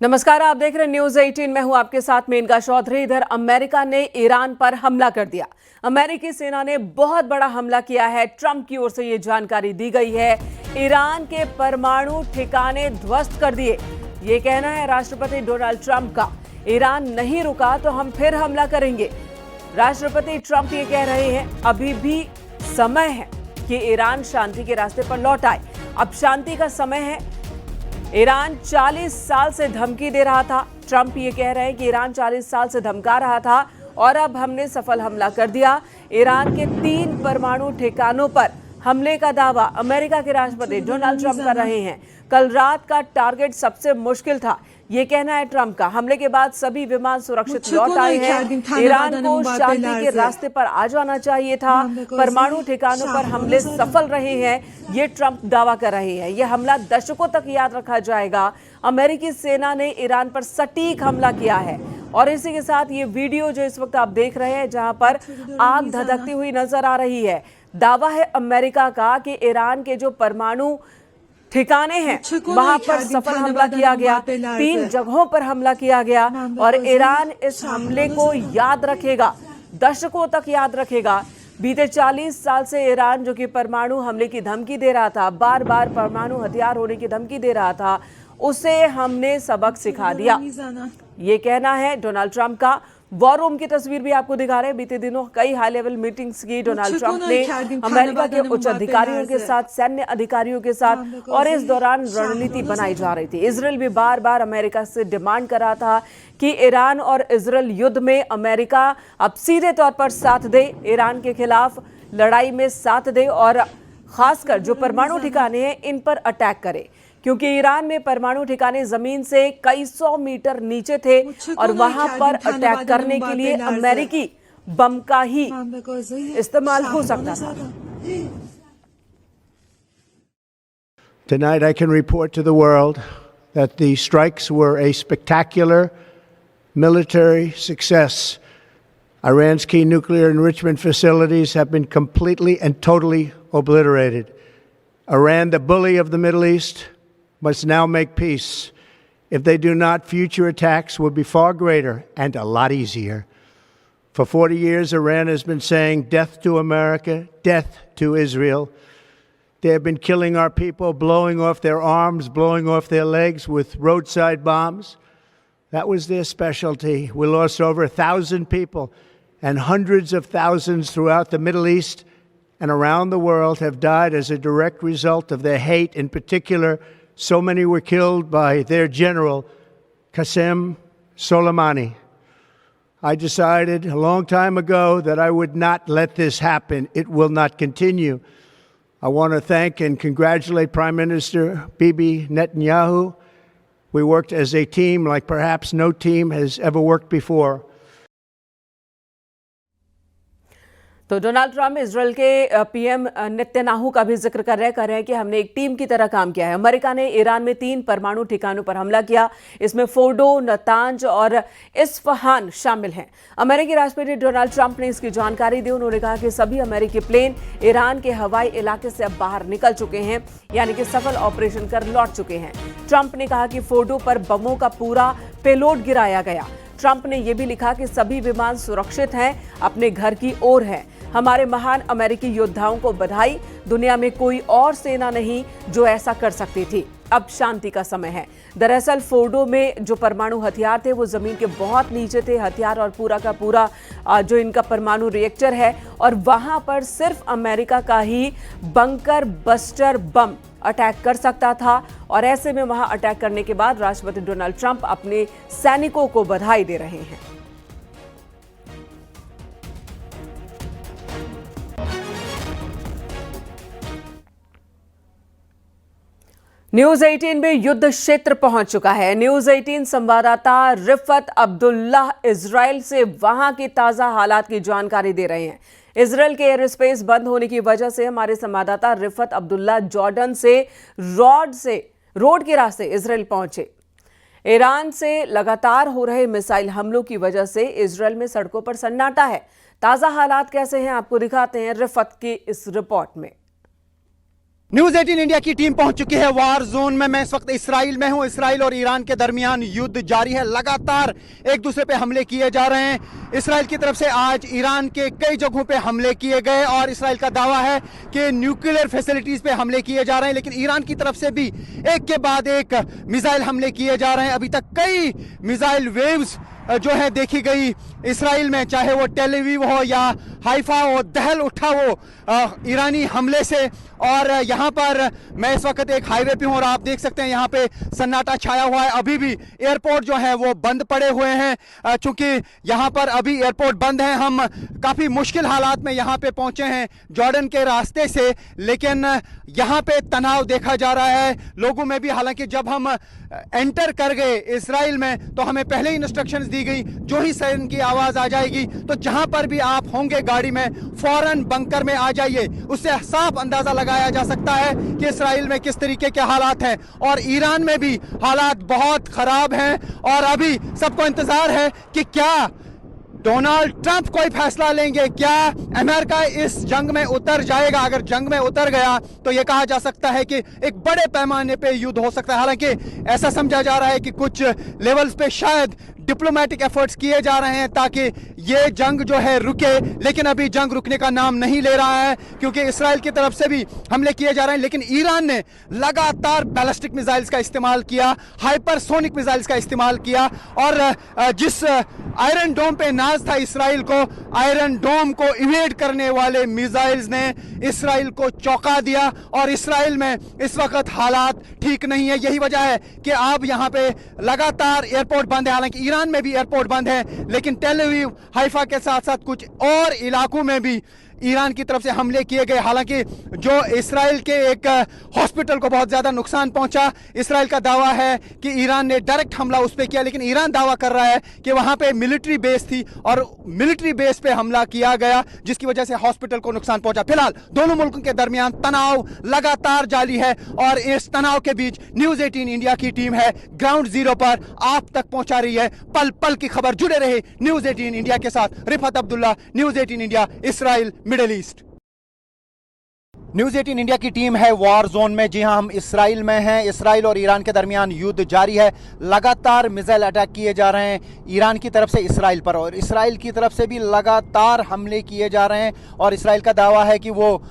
नमस्कार, आप देख रहे हैं न्यूज 18। मैं हूं आपके साथ मेनका चौधरी। इधर अमेरिका ने ईरान पर हमला कर दिया। अमेरिकी सेना ने बहुत बड़ा हमला किया है। ट्रंप की ओर से यह जानकारी दी गई है। ईरान के परमाणु ठिकाने ध्वस्त कर दिए। ये कहना है राष्ट्रपति डोनाल्ड ट्रंप का। ईरान नहीं रुका तो हम फिर हमला करेंगे। राष्ट्रपति ट्रंप ये कह रहे हैं अभी भी समय है कि ईरान शांति के रास्ते पर लौट आए। अब शांति का समय है। ईरान 40 साल से धमकी दे रहा था। ट्रंप ये कह रहे हैं कि ईरान 40 साल से धमका रहा था और अब हमने सफल हमला कर दिया। ईरान के 3 परमाणु ठिकानों पर हमले का दावा अमेरिका के राष्ट्रपति डोनाल्ड ट्रंप कर रहे हैं। कल रात का टारगेट सबसे मुश्किल था, ये कहना है ट्रंप का। हमले के बाद सभी विमान सुरक्षित लौट आए हैं। ईरान को शांति के रास्ते पर आ जाना चाहिए था। परमाणु ठिकानों पर हमले सफल रहे हैं, ये ट्रंप दावा कर रहे हैं। यह हमला दशकों तक याद रखा जाएगा। अमेरिकी सेना ने ईरान पर सटीक हमला किया है। और इसी के साथ ये वीडियो जो इस वक्त आप देख रहे हैं, जहां पर आग धधकती हुई नजर आ रही है। दावा है अमेरिका का कि ईरान के जो परमाणु ठिकाने हैं वहां पर सफल हमला किया गया। 3 जगहों पर हमला किया गया और ईरान इस हमले को याद रखेगा, दशकों तक याद रखेगा। बीते 40 साल से ईरान जो कि परमाणु हमले की धमकी दे रहा था, बार बार परमाणु हथियार होने की धमकी दे रहा था, उसे हमने सबक सिखा दिया, ये कहना है डोनाल्ड ट्रंप का। वॉर रूम की तस्वीर भी आपको दिखा रहे हैं। बीते दिनों कई हाई लेवल मीटिंग्स की डोनाल्ड ट्रंप ने अमेरिका के उच्च अधिकारियों के साथ, सैन्य अधिकारियों के साथ, और इस दौरान रणनीति बनाई जा रही थी। इजराइल भी बार बार अमेरिका से डिमांड कर रहा था कि ईरान और इजराइल युद्ध में अमेरिका अब सीधे तौर पर साथ दे, ईरान के खिलाफ लड़ाई में साथ दे और खासकर जो परमाणु ठिकाने हैं इन पर अटैक करे, क्योंकि ईरान में परमाणु ठिकाने जमीन से कई 100 मीटर नीचे थे और वहां पर अटैक करने के लिए अमेरिकी बम का ही इस्तेमाल हो सकता था। Tonight I can report to the world that the strikes were a spectacular military success. Iran's key nuclear enrichment facilities have been completely and totally obliterated. Iran, the bully of the Middle East, must now make peace. If they do not, future attacks will be far greater and a lot easier. For 40 years, Iran has been saying death to America, death to Israel. They have been killing our people, blowing off their arms, blowing off their legs with roadside bombs. That was their specialty. We lost over 1,000 people, and hundreds of thousands throughout the Middle East and around the world have died as a direct result of their hate. In particular, so many were killed by their general, Qasem Soleimani. I decided a long time ago that I would not let this happen. It will not continue. I want to thank and congratulate Prime Minister Bibi Netanyahu. We worked as a team like perhaps no team has ever worked before. तो Donald Trump Israel के PM Netanyahu का भी जिक्र कर रहे हैं कि हमने एक टीम की तरह काम किया है। अमेरिका ने ईरान में 3 परमाणु ठिकानों पर हमला किया। इसमें फोर्डो, नतांज और इस्फहान शामिल हैं। अमेरिकी राष्ट्रपति डोनाल्ड ट्रंप ने इसकी जानकारी दी। उन्होंने कहा कि सभी अमेरिकी प्लेन ईरान के हवाई इलाके से अब बाहर निकल चुके हैं, यानी कि सफल ऑपरेशन कर लौट चुके हैं। ट्रंप ने कहा कि फोर्डो पर बमों का पूरा पेलोड गिराया गया। ट्रंप ने यह भी लिखा कि सभी विमान सुरक्षित हैं, अपने घर की ओर हैं। हमारे महान अमेरिकी योद्धाओं को बधाई। दुनिया में कोई और सेना नहीं जो ऐसा कर सकती थी। अब शांति का समय है। दरअसल फोर्डो में जो परमाणु हथियार थे वो जमीन के बहुत नीचे थे, हथियार और पूरा का पूरा जो इनका परमाणु रिएक्टर है, और वहां पर सिर्फ अमेरिका का ही बंकर बस्टर बम अटैक कर सकता था। और ऐसे में वहां अटैक करने के बाद राष्ट्रपति डोनाल्ड ट्रंप अपने सैनिकों को बधाई दे रहे हैं। न्यूज 18 में युद्ध क्षेत्र पहुंच चुका है। न्यूज 18 संवाददाता रिफत अब्दुल्लाह इजराइल से वहां की ताजा हालात की जानकारी दे रहे हैं। इजराइल के एयर स्पेस बंद होने की वजह से हमारे संवाददाता रिफत अब्दुल्लाह जॉर्डन से रोड के रास्ते इजराइल पहुंचे। ईरान से लगातार हो रहे मिसाइल हमलों की वजह से इजराइल में सड़कों पर सन्नाटा है। ताजा हालात कैसे हैं आपको दिखाते हैं रिफत की इस रिपोर्ट में। न्यूज 18 इंडिया की टीम पहुंच चुकी है वार जोन में। मैं इस वक्त इसराइल में हूं। इसराइल और ईरान के दरमियान युद्ध जारी है। लगातार एक दूसरे पे हमले किए जा रहे हैं। इसराइल की तरफ से आज ईरान के कई जगहों पे हमले किए गए और इसराइल का दावा है कि न्यूक्लियर फैसिलिटीज पे हमले किए जा रहे हैं, लेकिन ईरान की तरफ से भी एक के बाद एक मिसाइल हमले किए जा रहे हैं। अभी तक कई मिसाइल वेव्स जो है देखी गई इसराइल में, चाहे वो टेल अवीव हो या हाइफा हो। दहल उठा वो ईरानी हमले से। और यहाँ पर मैं इस वक्त एक हाईवे पे हूँ और आप देख सकते हैं यहाँ पे सन्नाटा छाया हुआ है। अभी भी एयरपोर्ट जो है वो बंद पड़े हुए हैं, चूंकि यहाँ पर अभी एयरपोर्ट बंद है। हम काफ़ी मुश्किल हालात में यहाँ पे पहुँचे हैं जॉर्डन के रास्ते से, लेकिन यहाँ पे तनाव देखा जा रहा है लोगों में भी। हालांकि जब हम एंटर कर गए इसराइल में तो हमें पहले ही इंस्ट्रक्शंस दी गई, जो ही सायरन की आवाज़ आ जाएगी तो जहाँ पर भी आप होंगे गाड़ी में फौरन बंकर में आ जाइए। उससे साफ अंदाज़ा लगाया जा सकता है कि इसराइल में किस तरीके के हालात हैं और ईरान में भी हालात बहुत ख़राब हैं। और अभी सबको इंतज़ार है कि क्या डोनाल्ड ट्रंप कोई फैसला लेंगे, क्या अमेरिका इस जंग में उतर जाएगा। अगर जंग में उतर गया तो यह कहा जा सकता है कि एक बड़े पैमाने पे युद्ध हो सकता है। हालांकि ऐसा समझा जा रहा है कि कुछ लेवल्स पे शायद डिप्लोमेटिक एफर्ट्स किए जा रहे हैं ताकि ये जंग जो है रुके, लेकिन अभी जंग रुकने का नाम नहीं ले रहा है क्योंकि इसराइल की तरफ से भी हमले किए जा रहे हैं। लेकिन ईरान ने लगातार बैलिस्टिक मिसाइल्स का इस्तेमाल किया, हाइपरसोनिक मिसाइल्स का इस्तेमाल किया और जिस आयरन डोम पे नाज था इसराइल को, आयरन डोम को इवेड करने वाले मिसाइल्स ने इसराइल को चौंका दिया। और इसराइल में इस वक्त हालात ठीक नहीं है। यही वजह है कि अब यहाँ पे लगातार एयरपोर्ट बंद है। हालांकि ईरान में भी एयरपोर्ट बंद है, लेकिन टेल अवीव, हाइफा के साथ साथ कुछ और इलाकों में भी ईरान की तरफ से हमले किए गए। हालांकि जो इसराइल के एक हॉस्पिटल को बहुत ज़्यादा नुकसान पहुंचा। इसराइल का दावा है कि ईरान ने डायरेक्ट हमला उस पर किया, लेकिन ईरान दावा कर रहा है कि वहां पे मिलिट्री बेस थी और मिलिट्री बेस पे हमला किया गया जिसकी वजह से हॉस्पिटल को नुकसान पहुंचा। फिलहाल दोनों मुल्कों के दरमियान तनाव लगातार जारी है और इस तनाव के बीच न्यूज 18 इंडिया की टीम है ग्राउंड जीरो पर, आप तक पहुंचा रही है पल पल की खबर। जुड़े रहे न्यूज 18 इंडिया के साथ। Rifat Abdullah, news 18 India, Israel, middle east. News 18 India की टीम है वार जोन में। जी हां, हम इसराइल में हैं। इसराइल और ईरान के दरमियान युद्ध जारी है। लगातार मिसाइल अटैक किए जा रहे हैं ईरान की तरफ से इसराइल पर और इसराइल की तरफ से भी लगातार हमले किए जा रहे हैं। और इसराइल का दावा है कि वो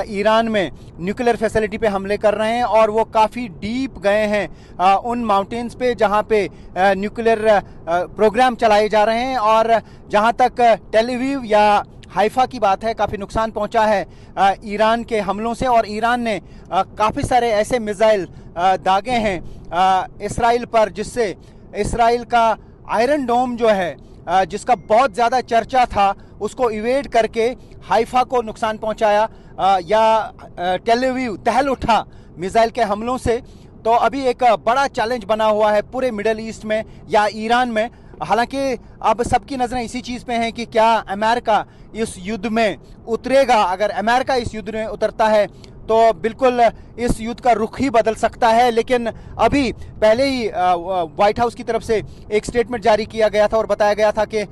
ईरान में न्यूक्लियर फैसिलिटी पे हमले कर रहे हैं और वो काफ़ी डीप गए हैं उन माउंटेन्स पे जहां पे न्यूक्लियर प्रोग्राम चलाए जा रहे हैं। और जहां तक टेल अवीव या हाइफा की बात है, काफ़ी नुकसान पहुंचा है ईरान के हमलों से। और ईरान ने काफ़ी सारे ऐसे मिसाइल दागे हैं इसराइल पर जिससे इसराइल का आयरन डोम जो है जिसका बहुत ज़्यादा चर्चा था उसको इवेड करके हाइफा को नुकसान पहुंचाया या टेल अवीव दहल उठा मिसाइल के हमलों से। तो अभी एक बड़ा चैलेंज बना हुआ है पूरे मिडल ईस्ट में या ईरान में। हालांकि अब सबकी नज़रें इसी चीज़ पे हैं कि क्या अमेरिका इस युद्ध में उतरेगा। अगर अमेरिका इस युद्ध में उतरता है तो बिल्कुल इस युद्ध का रुख ही बदल सकता है। लेकिन अभी पहले ही व्हाइट हाउस की तरफ से एक स्टेटमेंट जारी किया गया था और बताया गया था कि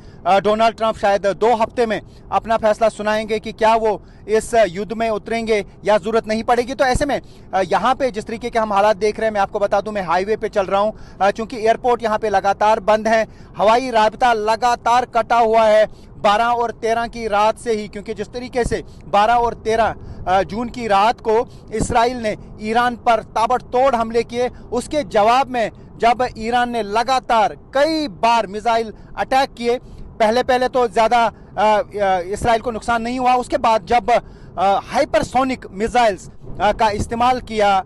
डोनाल्ड ट्रंप शायद 2 हफ्ते में अपना फैसला सुनाएंगे कि क्या वो इस युद्ध में उतरेंगे या ज़रूरत नहीं पड़ेगी। तो ऐसे में यहाँ पे जिस तरीके के हम हालात देख रहे हैं, मैं आपको बता दूं मैं हाईवे पे चल रहा हूँ चूँकि एयरपोर्ट यहाँ पे लगातार बंद है, हवाई राबता लगातार कटा हुआ है 12 और 13 की रात से ही। क्योंकि जिस तरीके से 12 और 13 जून की रात को इसराइल ने ईरान पर ताबड़तोड़ हमले किए, उसके जवाब में जब ईरान ने लगातार कई बार मिसाइल अटैक किए, पहले तो ज़्यादा इसराइल को नुकसान नहीं हुआ। उसके बाद जब हाइपरसोनिक मिसाइल्स का इस्तेमाल किया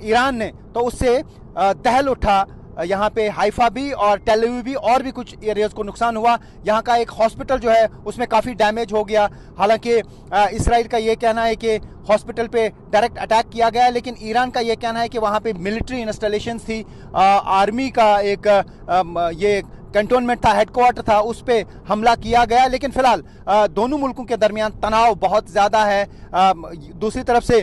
ईरान ने तो उससे दहल उठा यहाँ पे हाइफा भी और टेल अवीव भी और भी कुछ एरियाज को नुकसान हुआ। यहाँ का एक हॉस्पिटल जो है उसमें काफ़ी डैमेज हो गया। हालांकि इसराइल का ये कहना है कि हॉस्पिटल पे डायरेक्ट अटैक किया गया, लेकिन ईरान का ये कहना है कि वहाँ पे मिलिट्री इंस्टॉलेशंस थी, आर्मी का एक ये कैंटोनमेंट था, हेडक्वार्टर था, उस पे हमला किया गया। लेकिन फिलहाल दोनों मुल्कों के दरमियान तनाव बहुत ज़्यादा है। दूसरी तरफ से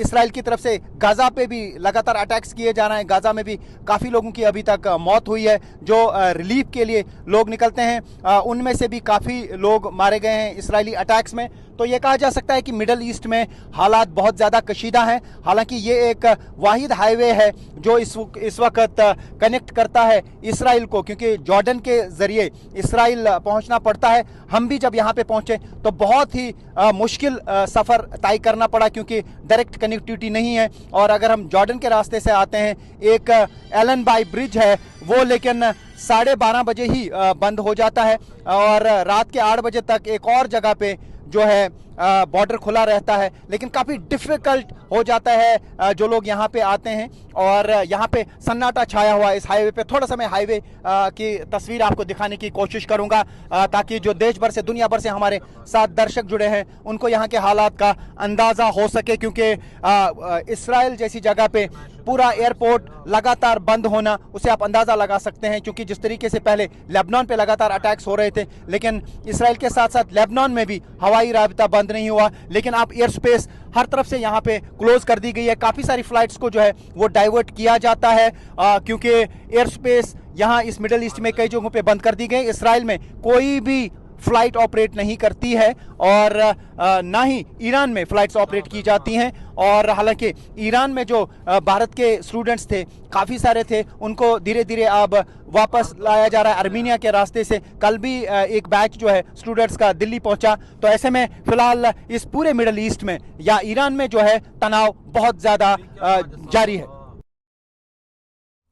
इसराइल की तरफ से गाज़ा पे भी लगातार अटैक्स किए जा रहे हैं। गाज़ा में भी काफ़ी लोगों की अभी तक मौत हुई है। जो रिलीफ के लिए लोग निकलते हैं उनमें से भी काफ़ी लोग मारे गए हैं इसराइली अटैक्स में। तो ये कहा जा सकता है कि मिडल ईस्ट में हालात बहुत ज़्यादा कशीदा हैं। हालांकि ये एक वाहिद हाईवे है जो इस वक्त कनेक्ट करता है इसराइल को, क्योंकि जॉर्डन के ज़रिए इसराइल पहुंचना पड़ता है। हम भी जब यहाँ पे पहुंचे तो बहुत ही मुश्किल सफ़र तय करना पड़ा, क्योंकि डायरेक्ट कनेक्टिविटी नहीं है। और अगर हम जॉर्डन के रास्ते से आते हैं, एक एलन बाई ब्रिज है वो लेकिन 12:30 बजे ही बंद हो जाता है, और रात के 8 बजे तक एक और जगह पे जो है बॉर्डर खुला रहता है। लेकिन काफ़ी डिफ़िकल्ट हो जाता है जो लोग यहाँ पे आते हैं, और यहाँ पे सन्नाटा छाया हुआ है इस हाईवे पे। थोड़ा सा मैं हाईवे की तस्वीर आपको दिखाने की कोशिश करूँगा ताकि जो देश भर से, दुनिया भर से हमारे साथ दर्शक जुड़े हैं उनको यहाँ के हालात का अंदाज़ा हो सके, क्योंकि इसराइल जैसी जगह पे पूरा एयरपोर्ट लगातार बंद होना, उसे आप अंदाज़ा लगा सकते हैं। क्योंकि जिस तरीके से पहले लेबनान पे लगातार अटैक्स हो रहे थे, लेकिन इसराइल के साथ साथ लेबनान में भी हवाई राबिता बंद नहीं हुआ, लेकिन आप एयर स्पेस हर तरफ से यहाँ पे क्लोज कर दी गई है। काफ़ी सारी फ्लाइट्स को जो है वो डाइवर्ट किया जाता है, क्योंकि एयर स्पेस यहाँ इस मिडल ईस्ट में कई जगहों पे बंद कर दी गई। इसराइल में कोई भी फ्लाइट ऑपरेट नहीं करती है, और ना ही ईरान में फ़्लाइट्स ऑपरेट की जाती हैं। और हालांकि ईरान में जो भारत के स्टूडेंट्स थे, काफ़ी सारे थे, उनको धीरे धीरे अब वापस लाया जा रहा है अर्मीनिया के रास्ते से। कल भी एक बैच जो है स्टूडेंट्स का दिल्ली पहुंचा। तो ऐसे में फ़िलहाल इस पूरे मिडल ईस्ट में या ईरान में जो है तनाव बहुत ज़्यादा जारी है।